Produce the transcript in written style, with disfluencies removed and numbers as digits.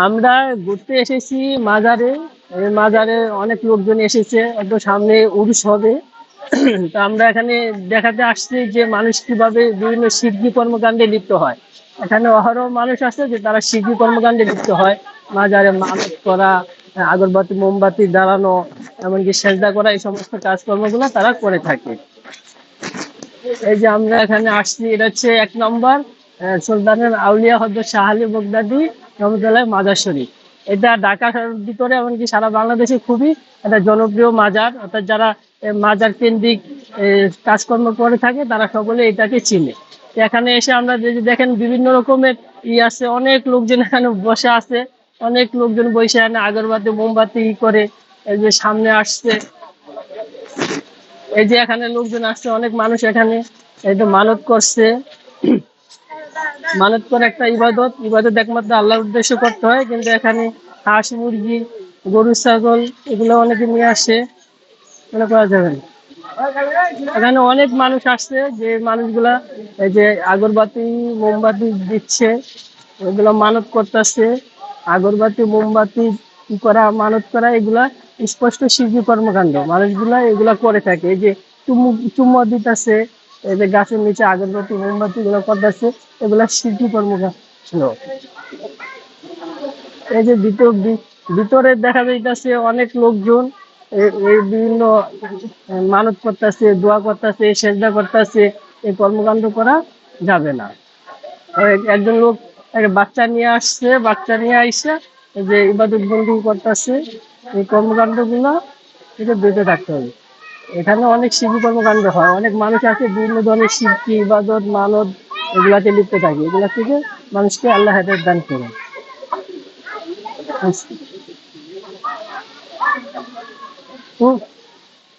আমরা ঘুরতে এসেছি মাজারে। এই মাজারে অনেক লোকজন এসেছে, একটু সামনে উরুস হবে। তো আমরা এখানে দেখাতে আসছি যে মানুষ কিভাবে বিভিন্ন সিদ্ধি কর্মকাণ্ডে লিপ্ত হয়। এখানে অহরহ মানুষ আছে যে তারা সিদ্ধি কর্মকাণ্ডে লিপ্ত হয়। মাজারে মানত করা, আগরবাতি মোমবাতি জ্বালানো, এমনকি সেজদা করা, এই সমস্ত কাজকর্মগুলো তারা করে থাকে। এই যে আমরা এখানে আসছি, এটা হচ্ছে 1 নম্বর সুলতানের আউলিয়া হযরত শাহ আলী বগদাদী রহমতুল্লাহ মাজার শরীফ। এটা ঢাকা শহরের ভিতরে এমনকি সারা বাংলাদেশে খুবই একটা জনপ্রিয় মাজার। অর্থাৎ যারা মাজার কেন্দ্রিক কাজকর্ম করে থাকে তারা সকলে এটাকে চিনে। তো এখানে এসে আমরা যে দেখেন বিভিন্ন রকমের আছে, অনেক লোকজন এখানে বসে আছে। অনেক লোকজন বসে এখানে আগরবাতি মোমবাতি করে এই যে সামনে আসছে। এই যে এখানে লোকজন আসছে, অনেক মানুষ এখানে এই তো মানত করছে। মানত করে একটা ইবাদত, ইবাদত একমাত্র আল্লাহর উদ্দেশ্যে করতে হয়, কিন্তু এখানে হাঁস মুরগি গরু ছাগল এগুলো অনেকে নিয়ে আসে, মনে করা যাবে না। এখানে অনেক মানুষ আসছে, যে মানুষগুলা এই যে আগরবাতি মোমবাতি দিচ্ছে, এগুলো মানত করতেছে। আগরবাতি মোমবাতি করা মানত করা এগুলা স্পষ্ট শিল্পী কর্মকাণ্ড, মানুষগুলা এগুলা করে থাকে। এই যে চুম্ম দিতেছে, এই যে গাছের নিচে আগরবাতি মোমবাতি গুলো করতেছে, এগুলা শিল্পী কর্মকাণ্ড। এই যে ভিতরে দেখা যাইতেছে অনেক লোকজন এই বিভিন্ন মানত করতেছে, দোয়া করতেছে, সেজদা করতেছে। এই কর্মকাণ্ড করা যাবে না। একজন লোক একটা বাচ্চা নিয়ে আসছে, বাচ্চা নিয়ে আইসা এই যে ইবাদত বন্দি করতেছে। এই কর্মকাণ্ড গুলো থেকে বেঁচে থাকতে হবে। এখানে অনেক শিল্পী কর্মকাণ্ড হয়, অনেক মানুষ আছে বিভিন্ন ধরনের শিল্পী ইবাদত মানত এগুলাতে লিপ্ত থাকে। এগুলা থেকে মানুষকে আল্লাহ হেদায়েত দান করে। হুম।